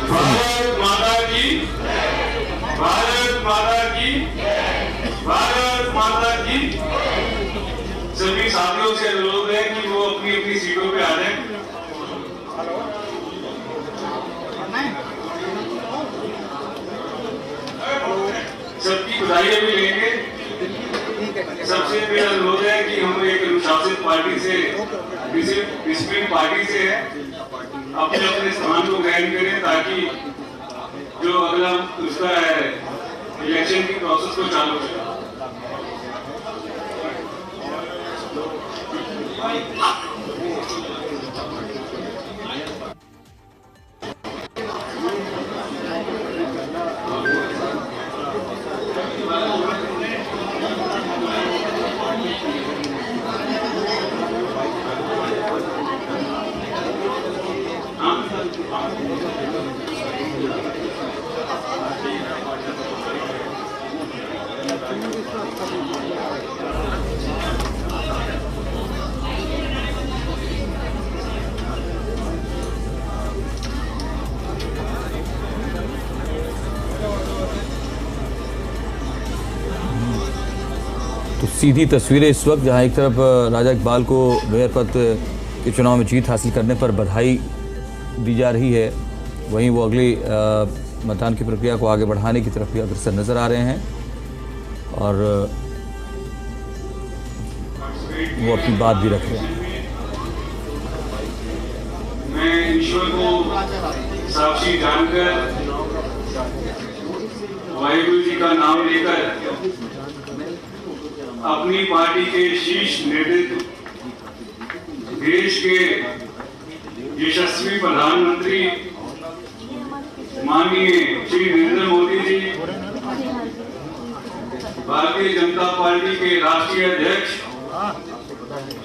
भारत माता की, भारत माता की, भारत माता की। सभी साथियों से अनुरोध है कि वो अपनी अपनी सीटों पे आ जाएं। सबकी बधाइयां भी लेंगे। सबसे पहला अनुरोध है कि हम एक अनुशासित पार्टी से, डिसिप्लिन पार्टी से है, अपने अपने स्थान को ग्रहण करें ताकि जो अगला उसका है इलेक्शन की प्रोसेस को चालू करें। तो सीधी तस्वीरें इस वक्त जहां एक तरफ राजा इकबाल को मेयर पद के चुनाव में जीत हासिल करने पर बधाई दी जा रही है, वहीं वो अगली मतदान की प्रक्रिया को आगे बढ़ाने की तरफ भी अग्रसर नजर आ रहे हैं और वो अपनी बात भी रख रहे हैं। मैं ईश्वर को साक्षी जानकर, वाहिगुरु जी का नाम लेकर अपनी पार्टी के शीर्ष नेतृत्व, देश के यशस्वी प्रधानमंत्री माननीय श्री नरेंद्र मोदी जी, भारतीय जनता पार्टी के राष्ट्रीय अध्यक्ष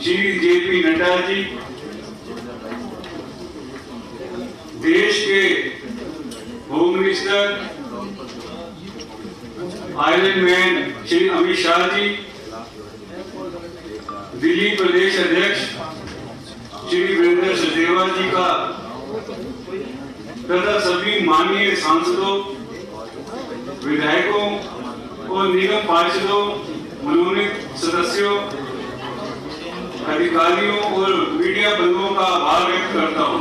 श्री जेपी नड्डा जी, देश के home minister iron man Shri Amit Shah ji, Delhi प्रदेश अध्यक्ष श्री वीरेंद्र सचदेवा जी का तथा सभी माननीय सांसदों, विधायकों और निगम पार्षदों, मनोनीत सदस्यों, अधिकारियों और मीडिया बंधुओं का आभार व्यक्त करता हूं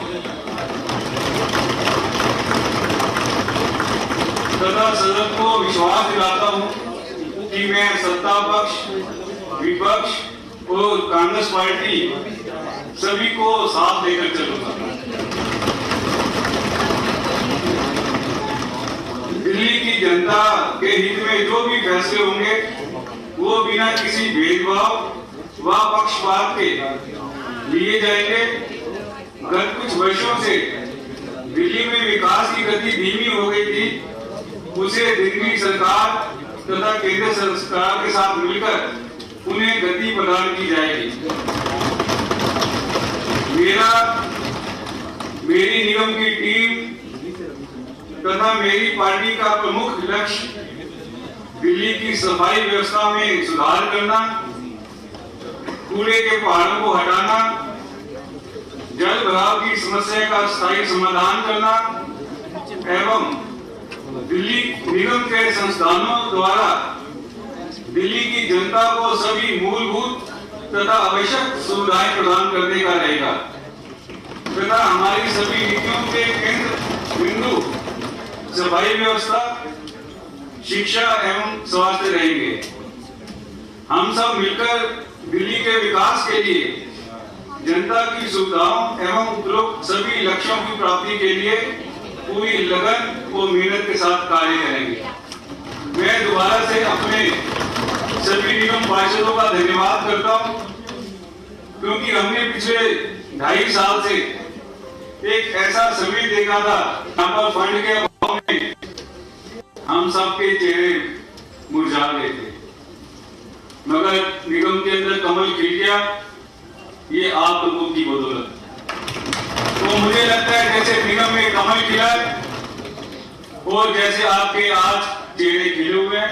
तथा सदन को विश्वास दिलाता हूं कि मैं सत्ता पक्ष, विपक्ष और कांग्रेस पार्टी सभी को साथ लेकर चलूंगा। दिल्ली की जनता के हित में जो भी फैसले होंगे वो बिना किसी भेदभाव व पक्षपात के लिए जाएंगे। गत कुछ वर्षों से दिल्ली में विकास की गति धीमी हो गई थी, उसे दिल्ली सरकार तथा केंद्र सरकार के साथ मिलकर उन्हें गति प्रदान की जाएगी। मेरी निगम की टीम तथा मेरी पार्टी का प्रमुख लक्ष्य दिल्ली की सफाई व्यवस्था में सुधार करना, कूड़े के पहाड़ों को हटाना, जल भराव की समस्या का स्थायी समाधान करना एवं दिल्ली निगम के संस्थानों द्वारा दिल्ली की जनता को सभी मूलभूत तथा आवश्यक सुविधाएं प्रदान करने का रहेगा तथा हमारी सभी नीतियों के केंद्र बिंदु सफाई व्यवस्था, शिक्षा एवं स्वास्थ्य रहेंगे। हम सब मिलकर दिल्ली के विकास के लिए, जनता की सुविधाओं एवं उपरोक्त सभी लक्ष्यों की प्राप्ति के लिए पूरी लगन और मेहनत के साथ कार्य करेंगे। मैं दोबारा से अपने सभी निगम पार्षदों का धन्यवाद करता हूं क्योंकि हमने पिछले 2.5 साल से एक ऐसा समय देखा था जहां पर फंड के अभाव में हम सबके चेहरे मुरझा गए थे, मगर निगम के अंदर कमल खिल गया, ये आप लोगों की बदौलत। तो मुझे लगता है जैसे निगम में कमल खिला है और जैसे आपके आज चेहरे खिले हुए हैं,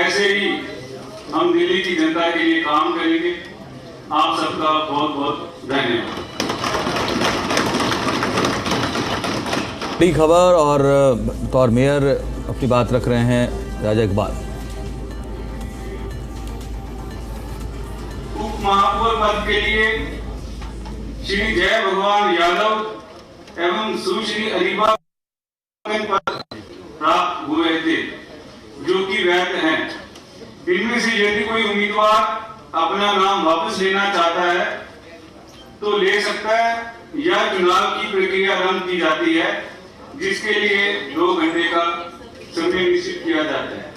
ऐसे ही हम दिल्ली की जनता के लिए काम करेंगे। आप सबका बहुत बहुत धन्यवाद। बड़ी खबर और बतौर मेयर अपनी बात रख रहे हैं राजा इकबाल। उप महापौर पद के लिए श्री जय भगवान यादव एवं सुश्री अरीबा पद प्राप्त हुए थे, जो कि वैध हैं। इनमें से यदि कोई उम्मीदवार अपना नाम वापस लेना चाहता है तो ले सकता है, या चुनाव की प्रक्रिया रद्द की जाती है, जिसके लिए 2 घंटे का समय निश्चित किया जाता है।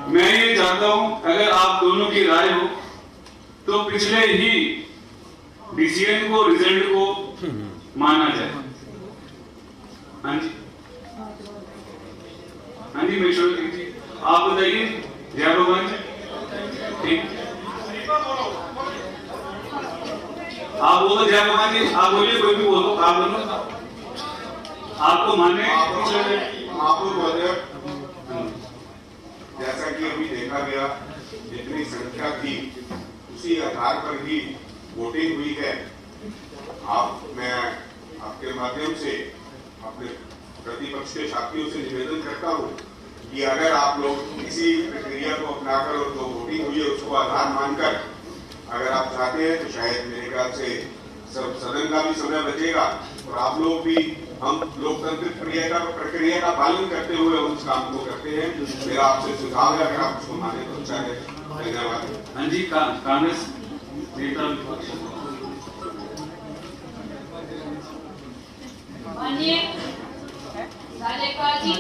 मैं ये चाहता हूं, अगर आप दोनों की राय हो तो पिछले ही डिसीजन को, रिजल्ट को माना जाए। हाँ जी, हाँ जी मेश्वर जी, आप बताइए। जय भगवान जी। ठीक, आप बोलो जय भगवान जी, आप बोलिए, कोई भी बोलो, आप बोलो, आपको माने। महापौर महोदय, जैसा कि अभी देखा गया, जितनी संख्या थी उसी आधार पर ही वोटिंग हुई है। मैं आपके माध्यम से अपने प्रतिपक्ष के साथियों से निवेदन करता हूं कि अगर आप लोग इसी प्रक्रिया को अपनाकर और जो वोटिंग हुई है उसको आधार मानकर अगर आप चाहते हैं तो शायद मेरे ख्याल से सब सदन का भी समय बचेगा और आप लोग भी हम लोकतांत्रिक प्रक्रिया का पालन करते हुए उस काम को करते हैं। मेरा आपसे सुझाव है, अगर आप उसको माने तो अच्छा है। धन्यवाद। हाँ जी, कांग्रेस नेता विपक्ष। माननीय राजेपाल जी,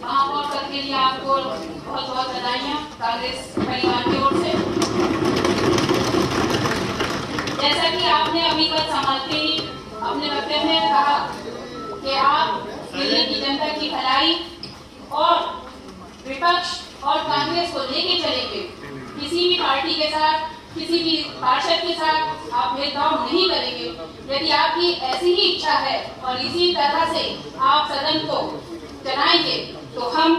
महापौर पद के लिए आपको बहुत बहुत बधाइयाँ कांग्रेस परिवार की ओर से। जैसा कि आपने अभी तक संभालते ही अपने वक्तव्य में कहा कि आप दिल्ली की जनता की भलाई और विपक्ष और कांग्रेस को लेके चलेंगे। किसी भी पार्टी के साथ, किसी भी पार्षद के साथ आप भेदभाव नहीं करेंगे। यदि आपकी ऐसी ही इच्छा है और इसी तरह से आप सदन को चलाएंगे तो हम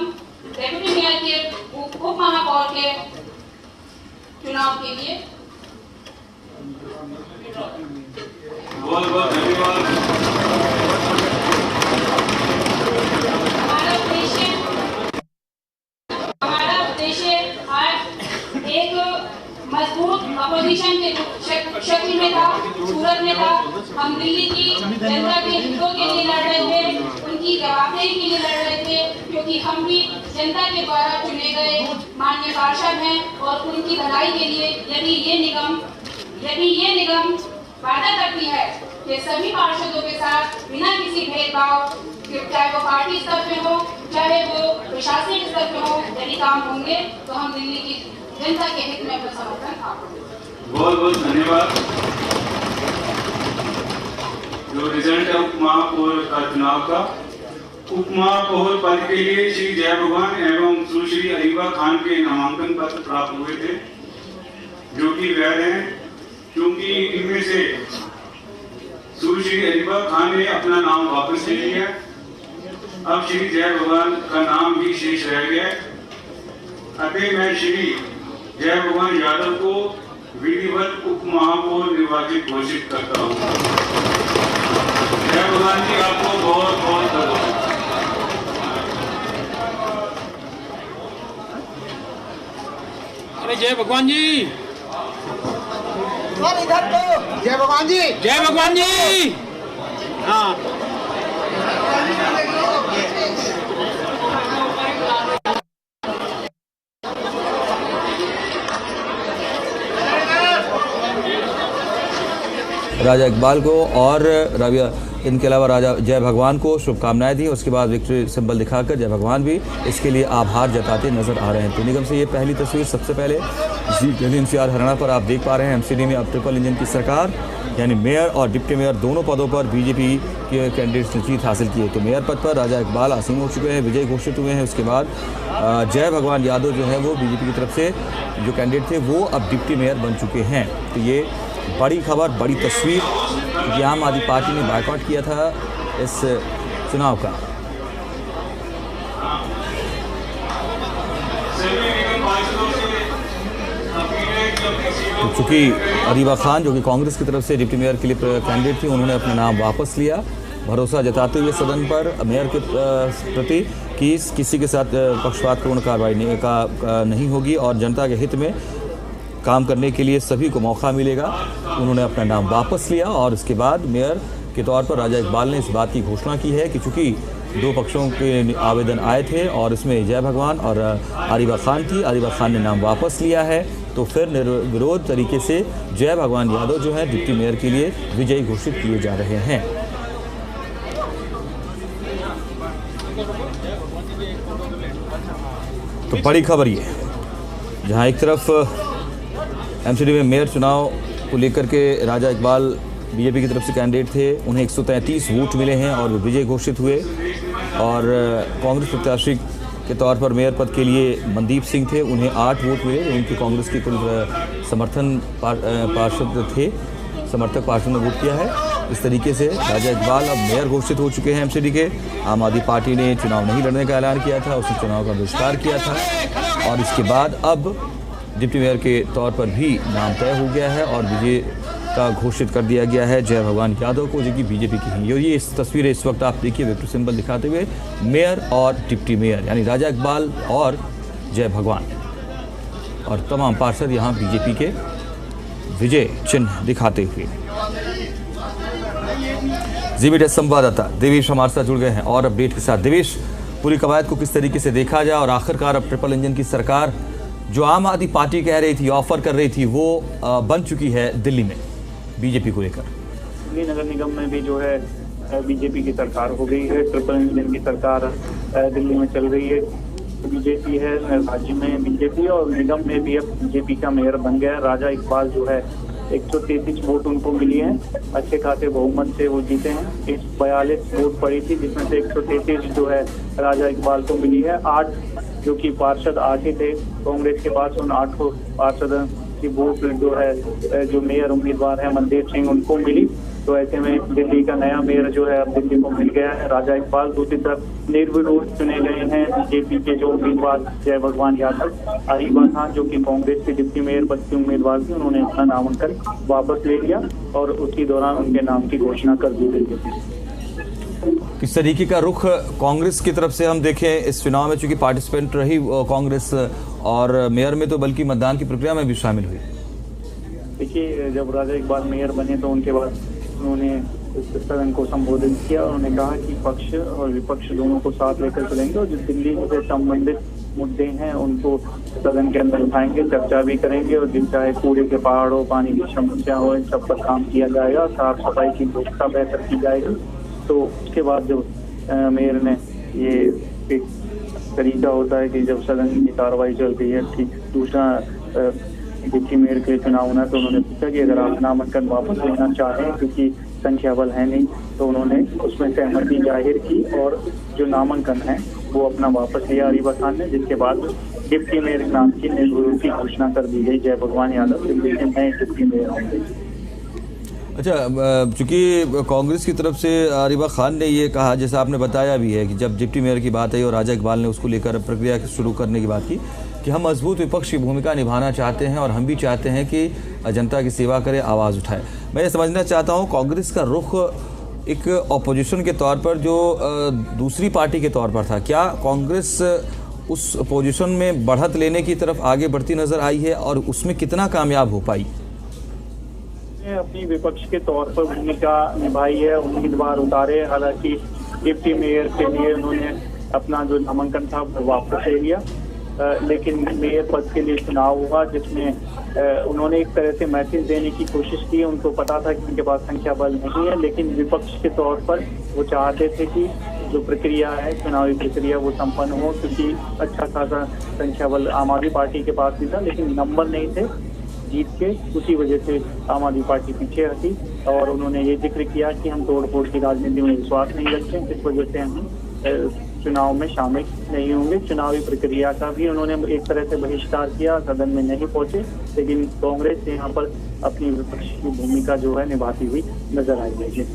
डेप्यूटी मेयर के, उप महापौर के चुनाव के लिए बहुत बहुत धन्यवाद। हमारा उद्देश्य आज एक मजबूत अपोजिशन के शक्ल में था, सूरत में था। हम दिल्ली की जनता के हितों के लिए लड़ रहे थे, उनकी जवाबदेही के लिए लड़ रहे थे, क्योंकि हम भी जनता के द्वारा चुने गए माननीय पार्षद हैं और उनकी भलाई के लिए यदि ये निगम वादा करती है कि सभी पार्षदों के साथ बिना किसी भेदभाव, चाहे वो पार्टी स्तर पे हो, चाहे वो प्रशासनिक स्तर पे हो, यदि काम होंगे तो हम दिल्ली की जनता के हित में अपना समर्थन आपको। बहुत बहुत धन्यवाद। जो रिजल्ट है उप महापौर का चुनाव का, उप महापौर पद के लिए श्री जय भगवान एवं सुश्री अरीबा खान के नामांकन पत्र प्राप्त हुए थे, जो कि वैध हैं। क्योंकि इनमें से सुश्री अरीबा खान ने अपना नाम वापस ले लिया, अब श्री जय भगवान का नाम भी शेष रह गया। अतः मैं श्री जय भगवान यादव को विधिवत उप महापौर निर्वाचित घोषित करता हूँ। जय भगवान जी, आपको बहुत बहुत धन्यवाद। अरे जय भगवान जी, इधर तो जय भगवान जी, जय भगवान जी। हाँ, राजा इकबाल को और राबिया, इनके अलावा राजा जय भगवान को शुभकामनाएं दी। उसके बाद विक्ट्री सिंबल दिखाकर जय भगवान भी इसके लिए आभार जताते नजर आ रहे हैं। तो निगम से ये पहली तस्वीर। सबसे पहले दिल्ली एनसीआर हरियाणा पर आप देख पा रहे हैं एमसीडी में अब ट्रिपल इंजन की सरकार, यानी मेयर और डिप्टी मेयर दोनों पदों पर बीजेपी के कैंडिडेट्स ने जीत हासिल की है। तो मेयर पद पर राजा इकबाल आसीन हो चुके हैं, विजय घोषित हुए हैं। उसके बाद जय भगवान यादव जो है वो बीजेपी की तरफ से जो कैंडिडेट थे वो अब डिप्टी मेयर बन चुके हैं। तो ये बड़ी खबर, बड़ी तस्वीर, क्योंकि आम आदमी पार्टी ने बायकॉट किया था इस चुनाव का। तो चूंकि अरीबा खान जो कि कांग्रेस की तरफ से डिप्टी मेयर के लिए कैंडिडेट थी, उन्होंने अपना नाम वापस लिया भरोसा जताते हुए सदन पर मेयर के प्रति कि किसी के साथ पक्षपातपूर्ण कार्रवाई नहीं होगी और जनता के हित में काम करने के लिए सभी को मौका मिलेगा। उन्होंने अपना नाम वापस लिया और इसके बाद मेयर के तौर पर राजा इकबाल ने इस बात की घोषणा की है कि चूंकि दो पक्षों के आवेदन आए थे और इसमें जय भगवान और आरिबा खान थी, आरिबा खान ने नाम वापस लिया है, तो फिर निर्विरोध तरीके से जय भगवान यादव जो है डिप्टी मेयर के लिए विजयी घोषित किए जा रहे हैं। तो बड़ी खबर ये, जहां एक तरफ एमसीडी में मेयर चुनाव को लेकर के राजा इकबाल बीजेपी की तरफ से कैंडिडेट थे, उन्हें 133 वोट मिले हैं और वे विजय घोषित हुए। और कांग्रेस प्रत्याशी के तौर पर मेयर पद के लिए मनदीप सिंह थे, उन्हें 8 वोट मिले। उनकी कांग्रेस की कुल समर्थक पार्षद ने वोट किया है। इस तरीके से राजा इकबाल अब मेयर घोषित हो चुके हैं एमसीडी के। आम आदमी पार्टी ने चुनाव नहीं लड़ने का ऐलान किया था, उसने चुनाव का बहिष्कार किया था और इसके बाद अब डिप्टी मेयर के तौर पर भी नाम तय हो गया है और विजय का घोषित कर दिया गया है जय भगवान यादव को, जो कि बीजेपी की हैं। ये इस तस्वीरें इस वक्त आप देखिए विक्ट्री सिंबल दिखाते हुए मेयर और डिप्टी मेयर यानी राजा इकबाल और जय भगवान और तमाम पार्षद यहाँ बीजेपी के विजय चिन्ह दिखाते हुए। जी संवाददाता देवेश हमारे साथ जुड़ गए हैं और अपडेट के साथ। देवेश, पूरी कवायद को किस तरीके से देखा जाए और आखिरकार अब ट्रिपल इंजन की सरकार जो आम आदमी पार्टी कह रही थी, ऑफर कर रही थी, वो बन चुकी है दिल्ली में बीजेपी को लेकर। दिल्ली नगर निगम में भी जो है बीजेपी की सरकार हो गई है। ट्रिपल इंजन की सरकार दिल्ली में चल रही है, बीजेपी है राज्य में बीजेपी और निगम में भी अब बीजेपी का मेयर बन गया। राजा इकबाल जो है 133 वोट उनको मिली हैं, अच्छे खासे बहुमत से वो जीते हैं। 142 वोट पड़ी थी जिसमें से 133 जो है राजा इकबाल को मिली है। 8 जो कि पार्षद 8 ही थे कांग्रेस के पास, उन 8 पार्षदों की वोट जो है जो मेयर उम्मीदवार है मनदीप सिंह उनको मिली। तो ऐसे में दिल्ली का नया मेयर जो है अब दिल्ली को मिल गया है राजा इकबाल। दूसरी तरफ निर्विरोध चुने गए हैं बीजेपी के जो उम्मीदवार जय भगवान यादव। आरिबा खान जो कि कांग्रेस के डिप्टी मेयर पद की उम्मीदवार थी, उन्होंने अपना नामांकन वापस ले लिया और उसी दौरान उनके नाम की घोषणा कर दी गई। किस तरीके का रुख कांग्रेस की तरफ से हम देखें इस चुनाव में, चूंकि पार्टिसिपेंट रही कांग्रेस और मेयर में तो बल्कि मतदान की प्रक्रिया में भी शामिल हुई। देखिए, जब राजा इकबाल मेयर बने तो उनके बाद उन्होंने सदन को संबोधित किया। उन्होंने कहा कि पक्ष और विपक्ष दोनों को साथ लेकर चलेंगे और जो दिल्ली से संबंधित मुद्दे हैं उनको सदन के अंदर उठाएंगे, चर्चा भी करेंगे और जिन चाहे कूड़े के पहाड़ हो, पानी की समस्या हो, इन सब पर काम किया जाएगा। साफ सफाई की व्यवस्था बेहतर की जाएगी। तो उसके बाद जो मेयर ने ये एक तरीका होता है कि जब सदन की कार्रवाई चलती है, ठीक दूसरा डिप्टी मेयर के चुनाव होना, तो उन्होंने पूछा कि अगर आप नामांकन वापस लेना चाहें क्योंकि संख्या बल है नहीं, तो उन्होंने उसमें सहमति जाहिर की और जो नामांकन है वो अपना वापस लिया आरिबा खान ने, जिसके बाद डिप्टी मेयर नाम की निर्विरोध की घोषणा कर दी गई। जय भगवान यादव दिल्ली के नए डिप्टी मेयर होंगे। अच्छा, चूंकि कांग्रेस की तरफ से आरिबा खान ने ये कहा, जैसा आपने बताया भी है कि जब डिप्टी मेयर की बात आई और राजा इकबाल ने उसको लेकर प्रक्रिया शुरू करने की बात की कि हम मजबूत विपक्ष की भूमिका निभाना चाहते हैं और हम भी चाहते हैं कि जनता की सेवा करे, आवाज़ उठाए। मैं ये समझना चाहता हूँ कांग्रेस का रुख एक ऑपोजिशन के तौर पर जो दूसरी पार्टी के तौर पर था, क्या कांग्रेस उस पोजीशन में बढ़त लेने की तरफ आगे बढ़ती नजर आई है और उसमें कितना कामयाब हो पाई? अपनी विपक्ष के तौर पर भूमिका निभाई है, उम्मीदवार उतारे। हालांकि डिप्टी मेयर के लिए उन्होंने अपना जो नामांकन था वो वापस ले लिया, लेकिन मेयर पद के लिए चुनाव हुआ जिसमें उन्होंने एक तरह से मैसेज देने की कोशिश की। उनको पता था कि उनके पास संख्या बल नहीं है, लेकिन विपक्ष के तौर पर वो चाहते थे कि जो प्रक्रिया है, चुनावी प्रक्रिया, वो संपन्न हो, क्योंकि अच्छा खासा संख्या बल आम आदमी पार्टी के पास भी था, लेकिन नंबर नहीं थे जीत के। उसी वजह से आम आदमी पार्टी पीछे हटी और उन्होंने ये जिक्र किया कि हम तोड़ फोड़ की राजनीति में विश्वास नहीं रखते, इस वजह से हम चुनाव में शामिल नहीं होंगे। चुनावी प्रक्रिया का भी उन्होंने एक तरह से बहिष्कार किया, सदन में नहीं पहुंचे, लेकिन कांग्रेस यहाँ पर अपनी विपक्ष की भूमिका जो है निभाती हुई नजर आई है।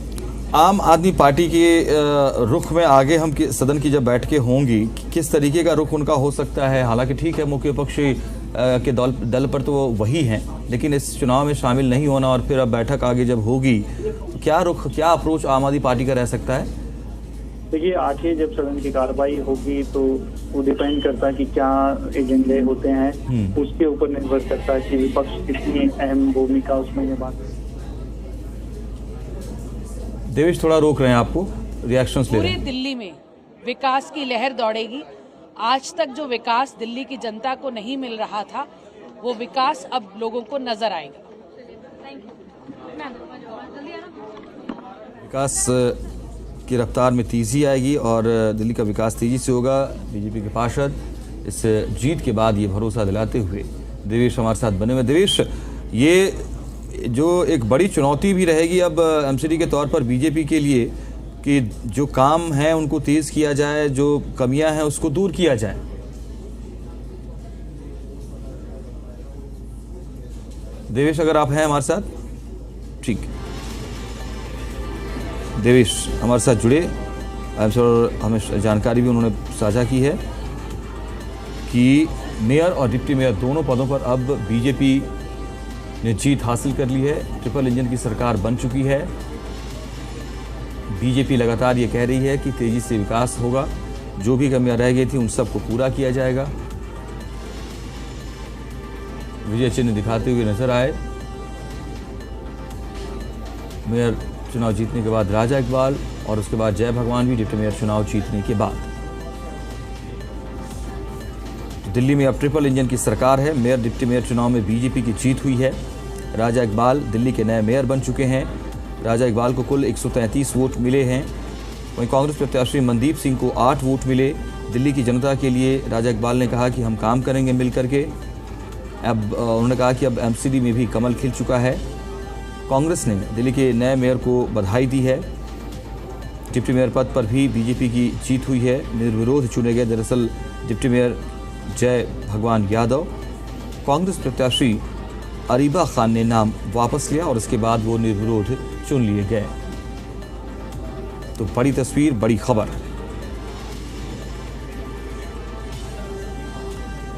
आम आदमी पार्टी के रुख में आगे हम सदन की जब बैठकें होंगी, किस तरीके का रुख उनका हो सकता है? हालांकि ठीक है, मुख्य विपक्षी के दल पर तो वो वही हैं, लेकिन इस चुनाव में शामिल नहीं होना और फिर अब बैठक आगे जब होगी तो क्या रुख, क्या अप्रोच आम आदमी पार्टी का रह सकता है? देखिए, आगे जब सदन की कार्रवाई होगी तो वो डिपेंड करता है कि क्या एजेंडे होते हैं, उसके ऊपर निर्भर करता है कि विपक्ष कितनी अहम भूमिका उसमें निभाता है। देवेश थोड़ा रोक रहे हैं आपको, रिएक्शंस ले रहे पूरे हैं। दिल्ली में विकास की लहर दौड़ेगी। आज तक जो विकास दिल्ली की जनता को नहीं मिल रहा था, वो विकास अब लोगों को नजर आएगा। विकास की रफ्तार में तेजी आएगी और दिल्ली का विकास तेजी से होगा। बीजेपी के पार्षद इस जीत के बाद ये भरोसा दिलाते हुए देवेश हमारे साथ बने हुए। देवेश, ये जो एक बड़ी चुनौती भी रहेगी अब एमसीडी के तौर पर बीजेपी के लिए कि जो काम है उनको तेज किया जाए, जो कमियां हैं उसको दूर किया जाए। देवेश, अगर आप हैं हमारे साथ, ठीक। देवेश हमारे साथ जुड़े, हमें जानकारी भी उन्होंने साझा की है कि मेयर और डिप्टी मेयर दोनों पदों पर अब बीजेपी ने जीत हासिल कर ली है। ट्रिपल इंजन की सरकार बन चुकी है। बीजेपी लगातार ये कह रही है कि तेजी से विकास होगा, जो भी कमियां रह गई थी उन सबको पूरा किया जाएगा। विजय चिन्ह दिखाते हुए नजर आए मेयर चुनाव जीतने के बाद राजा इकबाल, और उसके बाद जय भगवान भी डिप्टी मेयर चुनाव जीतने के बाद। तो दिल्ली में अब ट्रिपल इंजन की सरकार है। मेयर डिप्टी मेयर चुनाव में बीजेपी की जीत हुई है। राजा इकबाल दिल्ली के नए मेयर बन चुके हैं। राजा इकबाल को कुल 133 वोट मिले हैं। वहीं कांग्रेस प्रत्याशी मनदीप सिंह को 8 वोट मिले। दिल्ली की जनता के लिए राजा इकबाल ने कहा कि हम काम करेंगे मिल करके। अब उन्होंने कहा कि अब एमसीडी में भी कमल खिल चुका है। कांग्रेस ने दिल्ली के नए मेयर को बधाई दी है। डिप्टी मेयर पद पर भी बीजेपी की जीत हुई है। निर्विरोध चुने गए दरअसल डिप्टी मेयर जय भगवान यादव। कांग्रेस प्रत्याशी अरीबा खान ने नाम वापस लिया और उसके बाद वो निर्विरोध चुन लिए गए। तो बड़ी तस्वीर, बड़ी खबर।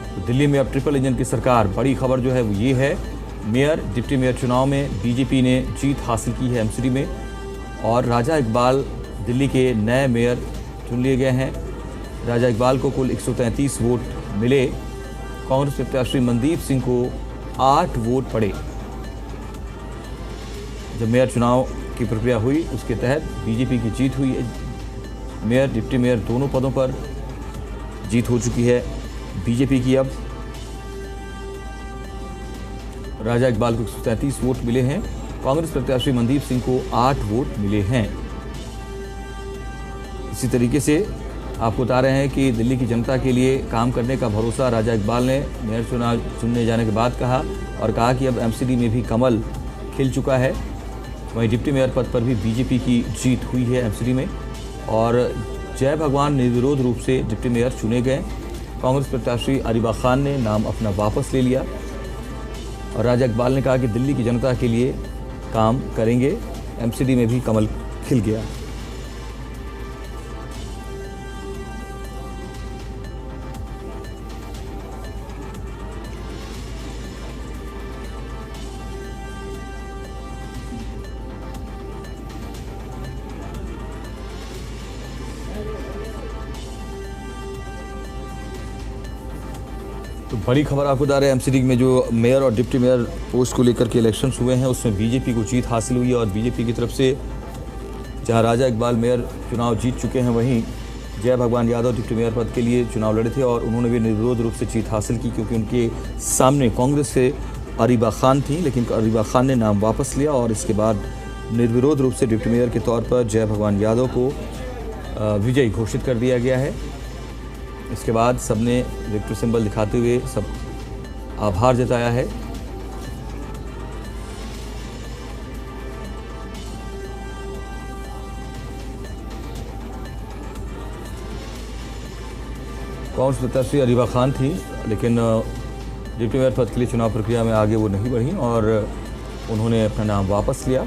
तो दिल्ली में अब ट्रिपल इंजन की सरकार, बड़ी खबर जो है वो ये है, मेयर डिप्टी मेयर चुनाव में बीजेपी ने जीत हासिल की है एमसीडी में, और राजा इकबाल दिल्ली के नए मेयर चुन लिए गए हैं। राजा इकबाल को कुल 133 वोट मिले। कांग्रेस प्रत्याशी मनदीप सिंह को 8 वोट पड़े। जब मेयर चुनाव की प्रक्रिया हुई उसके तहत बीजेपी की जीत हुई है। मेयर डिप्टी मेयर दोनों पदों पर जीत हो चुकी है बीजेपी की। अब राजा इकबाल को 133 वोट मिले हैं। कांग्रेस प्रत्याशी मनदीप सिंह को 8 वोट मिले हैं। इसी तरीके से आपको बता रहे हैं कि दिल्ली की जनता के लिए काम करने का भरोसा राजा इकबाल ने मेयर चुनाव चुनने जाने के बाद कहा, और कहा कि अब एमसीडी में भी कमल खिल चुका है। वहीं डिप्टी मेयर पद पर भी बीजेपी की जीत हुई है एमसीडी में, और जय भगवान निर्विरोध रूप से डिप्टी मेयर चुने गए। कांग्रेस प्रत्याशी अरीबा खान ने नाम अपना वापस ले लिया, और राजा इकबाल ने कहा कि दिल्ली की जनता के लिए काम करेंगे। एमसीडी में भी कमल खिल गया। तो बड़ी खबर आपको बता रहे हैं, एमसीडी में जो मेयर और डिप्टी मेयर पोस्ट को लेकर के इलेक्शंस हुए हैं उसमें बीजेपी को जीत हासिल हुई है। और बीजेपी की तरफ से जहां राजा इकबाल मेयर चुनाव जीत चुके हैं, वहीं जय भगवान यादव डिप्टी मेयर पद के लिए चुनाव लड़े थे और उन्होंने भी निर्विरोध रूप से जीत हासिल की, क्योंकि उनके सामने कांग्रेस से अरीबा खान थी, लेकिन अरीबा खान ने नाम वापस लिया और इसके बाद निर्विरोध रूप से डिप्टी मेयर के तौर पर जय भगवान यादव को विजयी घोषित कर दिया गया है। इसके बाद सबने विक्ट्री सिंबल दिखाते हुए सब आभार जताया है। कांग्रेस प्रत्याशी अरीबा खान थी, लेकिन डिप्टी मेयर पद के लिए चुनाव प्रक्रिया में आगे वो नहीं बढ़ी और उन्होंने अपना नाम वापस लिया।